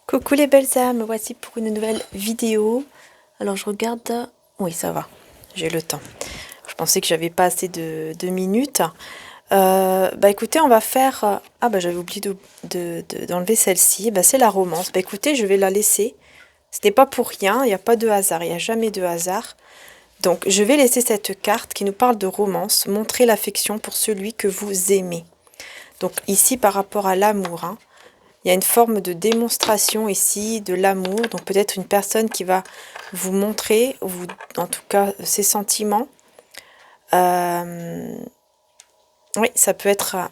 Coucou les belles âmes, me voici pour une nouvelle vidéo. Alors je regarde... Oui, ça va, j'ai le temps. Je pensais que j'avais pas assez de minutes. Bah écoutez, on va faire... Ah bah j'avais oublié d'enlever celle-ci. Bah c'est la romance. Bah écoutez, je vais la laisser. Ce n'est pas pour rien, il n'y a pas de hasard, il n'y a jamais de hasard. Donc je vais laisser cette carte qui nous parle de romance, montrer l'affection pour celui que vous aimez. Donc ici par rapport à l'amour, hein. Il y a une forme de démonstration ici de l'amour, donc peut-être une personne qui va vous montrer, ou en tout cas ses sentiments. Oui, ça peut être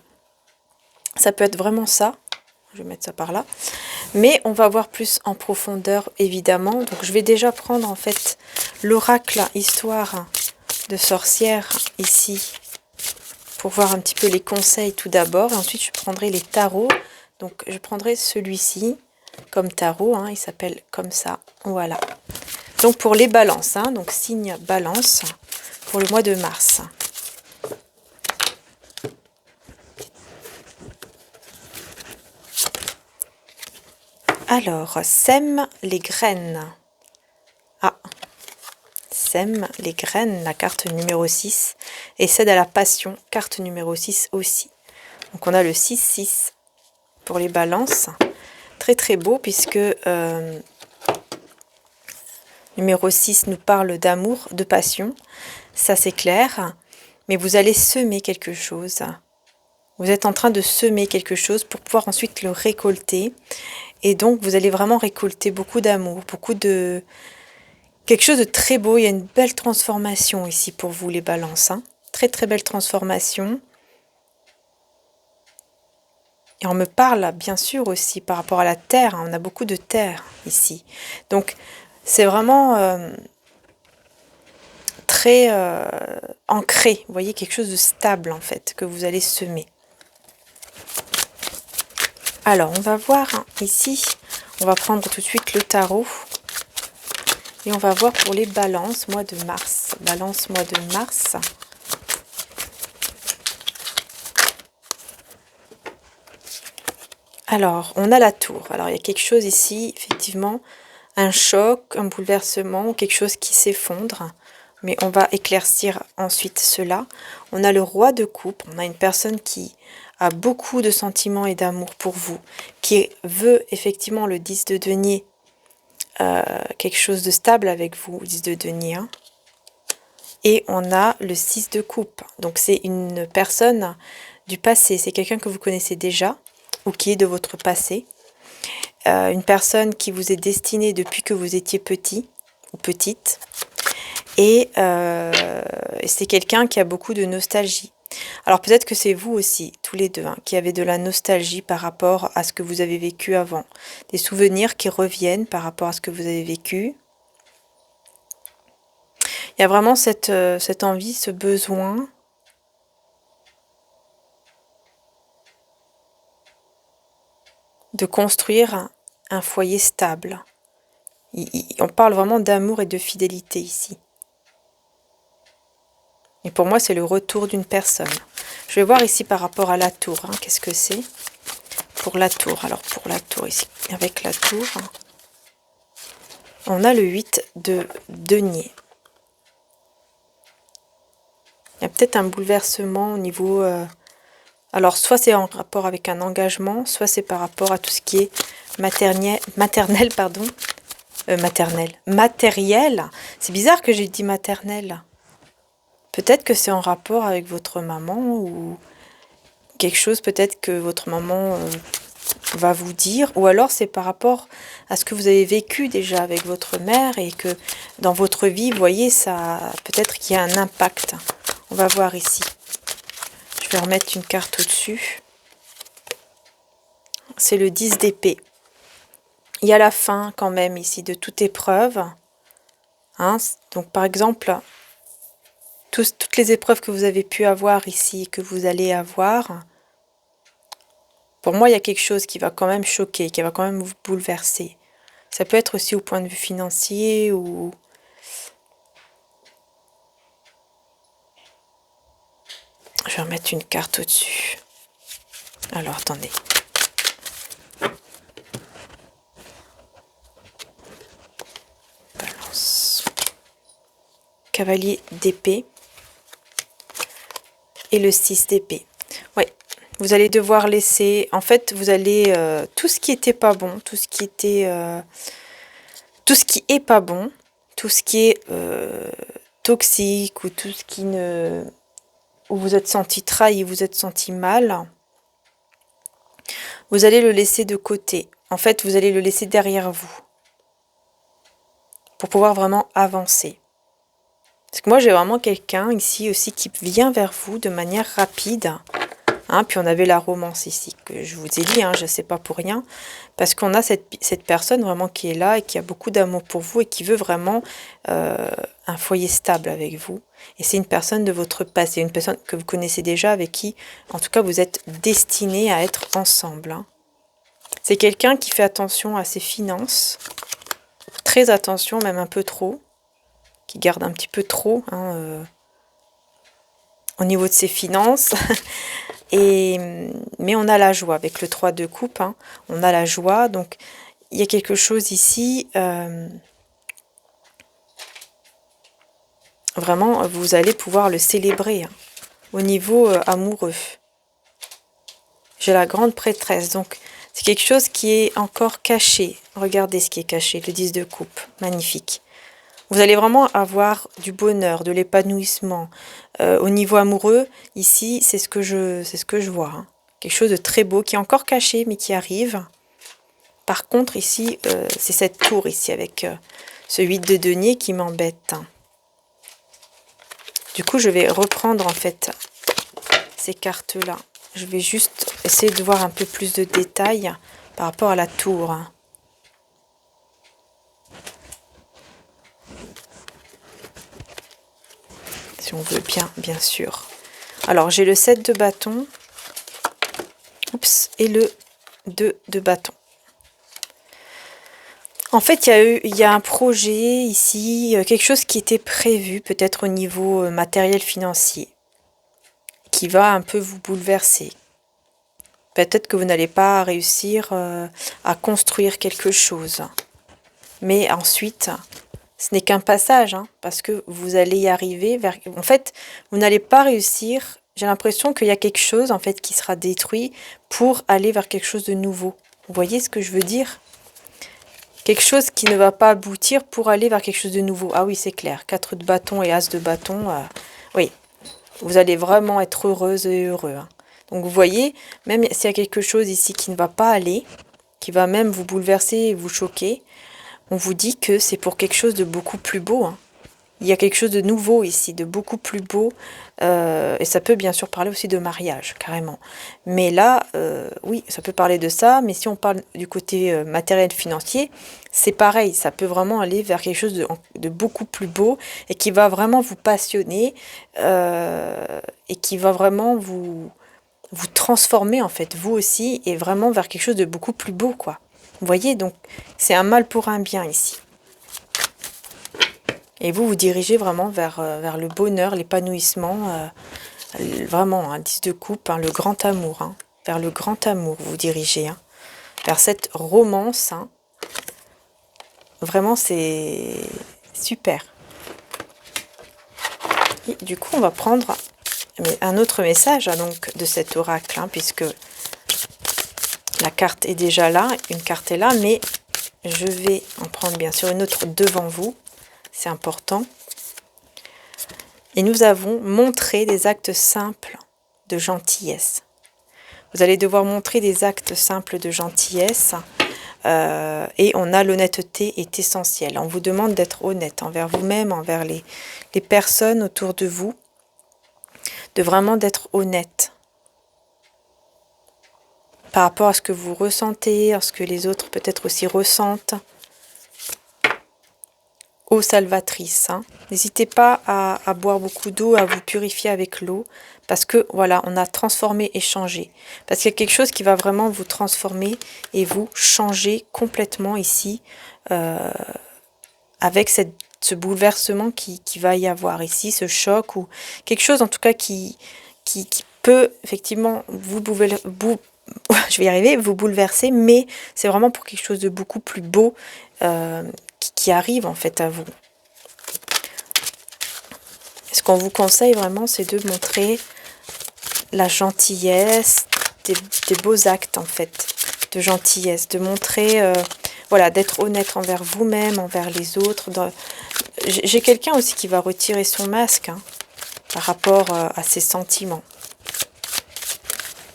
vraiment ça. Je vais mettre ça par là. Mais on va voir plus en profondeur, évidemment. Donc je vais déjà prendre en fait l'oracle histoire de sorcière ici, pour voir un petit peu les conseils tout d'abord. Et ensuite je prendrai les tarots. Donc je prendrai celui-ci comme tarot, hein, il s'appelle comme ça, voilà. Donc pour les balances, hein, donc signe balance pour le mois de mars. Alors, sème les graines. Ah, sème les graines, la carte numéro 6, et cède à la passion, carte numéro 6 aussi. Donc on a le 6-6 pour les balances. Très très beau puisque numéro 6 nous parle d'amour, de passion. Ça c'est clair. Mais vous allez semer quelque chose. Vous êtes en train de semer quelque chose pour pouvoir ensuite le récolter. Et donc vous allez vraiment récolter beaucoup d'amour, beaucoup de... quelque chose de très beau. Il y a une belle transformation ici pour vous les balances, hein. Très très belle transformation. Et on me parle bien sûr aussi par rapport à la terre, hein. On a beaucoup de terre ici. Donc c'est vraiment très ancré. Vous voyez, quelque chose de stable en fait que vous allez semer. Alors on va voir hein, ici, on va prendre tout de suite le tarot. Et on va voir pour les balances, mois de mars. Balance, mois de mars. Alors, on a la tour. Alors, il y a quelque chose ici, effectivement, un choc, un bouleversement, quelque chose qui s'effondre. Mais on va éclaircir ensuite cela. On a le roi de coupe. On a une personne qui a beaucoup de sentiments et d'amour pour vous, qui veut effectivement le 10 de denier, quelque chose de stable avec vous, 10 de denier, hein. Et on a le 6 de coupe. Donc c'est une personne du passé. C'est quelqu'un que vous connaissez déjà ou qui est de votre passé. Une personne qui vous est destinée depuis que vous étiez petit ou petite. Et c'est quelqu'un qui a beaucoup de nostalgie. Alors peut-être que c'est vous aussi, tous les deux, hein, qui avez de la nostalgie par rapport à ce que vous avez vécu avant. Des souvenirs qui reviennent par rapport à ce que vous avez vécu. Il y a vraiment cette envie, ce besoin de construire un foyer stable. On parle vraiment d'amour et de fidélité ici. Et pour moi, c'est le retour d'une personne. Je vais voir ici par rapport à la tour. Hein, qu'est-ce que c'est pour la tour? Alors pour la tour ici, avec la tour, on a le 8 de denier. Il y a peut-être un bouleversement au niveau... alors soit c'est en rapport avec un engagement, soit c'est par rapport à tout ce qui est maternel, pardon. Matériel. C'est bizarre que j'ai dit maternel. Peut-être que c'est en rapport avec votre maman ou quelque chose peut-être que votre maman va vous dire. Ou alors c'est par rapport à ce que vous avez vécu déjà avec votre mère et que dans votre vie, vous voyez, ça peut-être qu'il y a un impact. On va voir ici. Je vais remettre une carte au-dessus. C'est le 10 d'épée. Il y a la fin quand même ici de toute épreuve. Hein, donc par exemple... toutes les épreuves que vous avez pu avoir ici, que vous allez avoir, pour moi, il y a quelque chose qui va quand même choquer, qui va quand même vous bouleverser. Ça peut être aussi au point de vue financier ou... Je vais remettre une carte au-dessus. Alors, attendez. cavalier d'épée et le 6 d'épée. Ouais, vous allez devoir laisser, en fait, vous allez, tout ce qui était pas bon, tout ce qui était, tout ce qui est pas bon, tout ce qui est toxique ou tout ce qui ne, où vous êtes senti trahi, vous êtes senti mal, vous allez le laisser de côté. En fait, vous allez le laisser derrière vous pour pouvoir vraiment avancer. Parce que moi, j'ai vraiment quelqu'un ici aussi qui vient vers vous de manière rapide. Hein, puis on avait la romance ici, que je vous ai dit, hein, je ne sais pas pour rien. Parce qu'on a cette personne vraiment qui est là et qui a beaucoup d'amour pour vous et qui veut vraiment un foyer stable avec vous. Et c'est une personne de votre passé, une personne que vous connaissez déjà, avec qui, en tout cas, vous êtes destinés à être ensemble. Hein. C'est quelqu'un qui fait attention à ses finances, très attention, même un peu trop, qui garde un petit peu trop au niveau de ses finances. Mais on a la joie avec le 3 de coupe, hein, on a la joie, donc il y a quelque chose ici, vraiment vous allez pouvoir le célébrer hein, au niveau amoureux. J'ai la grande prêtresse, donc c'est quelque chose qui est encore caché. Regardez ce qui est caché, le 10 de coupe, magnifique. Vous allez vraiment avoir du bonheur, de l'épanouissement. Au niveau amoureux, ici, c'est ce que je vois. Hein. Quelque chose de très beau, qui est encore caché, mais qui arrive. Par contre, ici, c'est cette tour ici, avec ce 8 de denier qui m'embête. Du coup, je vais reprendre, en fait, ces cartes-là. Je vais juste essayer de voir un peu plus de détails par rapport à la tour. Hein. Si on veut bien, bien sûr. Alors, j'ai le 7 de bâton. Oups, et le 2 de bâton. En fait, il y a un projet ici, quelque chose qui était prévu, peut-être au niveau matériel financier, qui va un peu vous bouleverser. Peut-être que vous n'allez pas réussir à construire quelque chose. Mais ensuite, ce n'est qu'un passage, hein, parce que vous allez y arriver vers... En fait, vous n'allez pas réussir. J'ai l'impression qu'il y a quelque chose, en fait, qui sera détruit pour aller vers quelque chose de nouveau. Vous voyez ce que je veux dire? Quelque chose qui ne va pas aboutir pour aller vers quelque chose de nouveau. Ah oui, c'est clair. 4 de bâton et As de bâton. Oui, vous allez vraiment être heureuse et heureux. Hein. Donc vous voyez, même s'il y a quelque chose ici qui ne va pas aller, qui va même vous bouleverser et vous choquer, on vous dit que c'est pour quelque chose de beaucoup plus beau. Hein. Il y a quelque chose de nouveau ici, de beaucoup plus beau. Et ça peut bien sûr parler aussi de mariage, carrément. Mais là, oui, ça peut parler de ça. Mais si on parle du côté matériel financier, c'est pareil. Ça peut vraiment aller vers quelque chose de beaucoup plus beau et qui va vraiment vous passionner et qui va vraiment vous transformer, en fait, vous aussi, et vraiment vers quelque chose de beaucoup plus beau, quoi. Vous voyez, donc, c'est un mal pour un bien ici. Et vous vous dirigez vraiment vers le bonheur, l'épanouissement, vraiment, un 10 de coupe, hein, le grand amour. Hein, vers le grand amour, vous vous dirigez. Hein, vers cette romance. Hein, vraiment, c'est super. Et du coup, on va prendre un autre message hein, donc, de cet oracle, hein, puisque la carte est déjà là, une carte est là, mais je vais en prendre bien sûr une autre devant vous. C'est important. Et nous avons montré des actes simples de gentillesse. Vous allez devoir montrer des actes simples de gentillesse. Et on a l'honnêteté est essentielle. On vous demande d'être honnête envers vous-même, envers les personnes autour de vous. De vraiment d'être honnête. Par rapport à ce que vous ressentez, à ce que les autres peut-être aussi ressentent. Eau salvatrice. Hein. N'hésitez pas à boire beaucoup d'eau, à vous purifier avec l'eau, parce que voilà, on a transformé et changé. Parce qu'il y a quelque chose qui va vraiment vous transformer et vous changer complètement ici, avec ce bouleversement qui va y avoir ici, ce choc, ou quelque chose en tout cas qui peut effectivement je vais y arriver, vous bouleverser, mais c'est vraiment pour quelque chose de beaucoup plus beau, qui arrive en fait à vous. Ce qu'on vous conseille vraiment, c'est de montrer la gentillesse, des beaux actes en fait, de gentillesse, de montrer, voilà, d'être honnête envers vous-même, envers les autres. J'ai quelqu'un aussi qui va retirer son masque hein, par rapport à ses sentiments.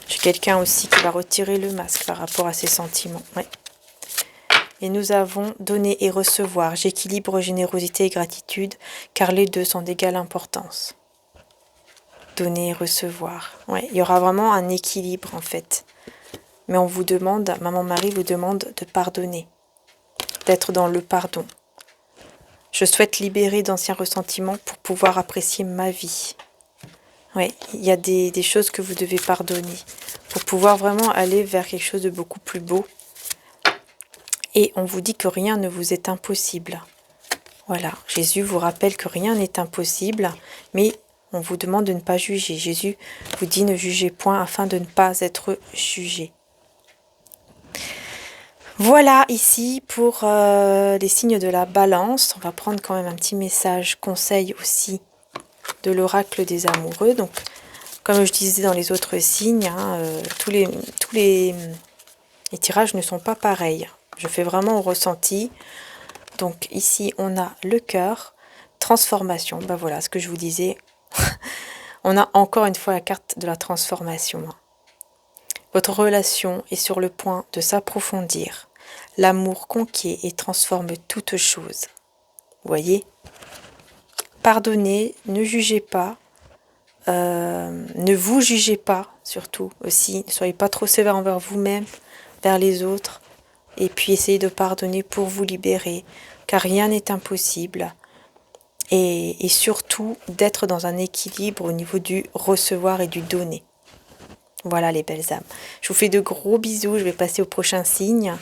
J'ai quelqu'un aussi qui va retirer le masque par rapport à ses sentiments. Ouais. Et nous avons donner et recevoir. J'équilibre générosité et gratitude, car les deux sont d'égale importance. Donner et recevoir. Ouais, il y aura vraiment un équilibre en fait. Mais on vous demande, Maman Marie vous demande de pardonner, d'être dans le pardon. Je souhaite libérer d'anciens ressentiments pour pouvoir apprécier ma vie. Oui, il y a des choses que vous devez pardonner pour pouvoir vraiment aller vers quelque chose de beaucoup plus beau. Et on vous dit que rien ne vous est impossible. Voilà, Jésus vous rappelle que rien n'est impossible, mais on vous demande de ne pas juger. Jésus vous dit ne jugez point afin de ne pas être jugé. Voilà ici pour les signes de la balance. On va prendre quand même un petit message conseil aussi de l'oracle des amoureux. Donc, comme je disais dans les autres signes, hein, tous les tirages ne sont pas pareils. Je fais vraiment au ressenti. Donc ici, on a le cœur, transformation. Ben voilà, ce que je vous disais. On a encore une fois la carte de la transformation. Votre relation est sur le point de s'approfondir. L'amour conquiert et transforme toute chose. Vous voyez ? Pardonnez, ne jugez pas, ne vous jugez pas, surtout aussi. Ne soyez pas trop sévère envers vous-même, vers les autres. Et puis essayez de pardonner pour vous libérer, car rien n'est impossible. Et surtout d'être dans un équilibre au niveau du recevoir et du donner. Voilà les belles âmes. Je vous fais de gros bisous, je vais passer au prochain signe.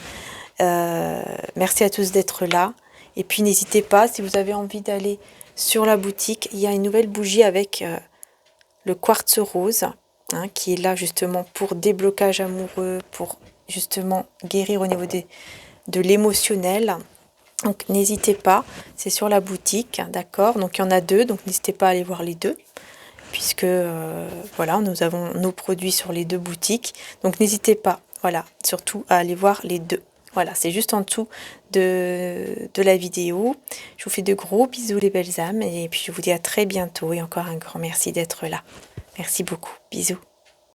Merci à tous d'être là. Et puis n'hésitez pas, si vous avez envie d'aller sur la boutique, il y a une nouvelle bougie avec le quartz rose, hein, qui est là justement pour déblocage amoureux, pour justement guérir au niveau de l'émotionnel. Donc n'hésitez pas, c'est sur la boutique, d'accord. Donc il y en a deux, donc n'hésitez pas à aller voir les deux, puisque voilà, nous avons nos produits sur les deux boutiques. Donc n'hésitez pas, voilà, surtout à aller voir les deux. Voilà, c'est juste en dessous de la vidéo. Je vous fais de gros bisous les belles âmes et puis je vous dis à très bientôt et encore un grand merci d'être là. Merci beaucoup, bisous.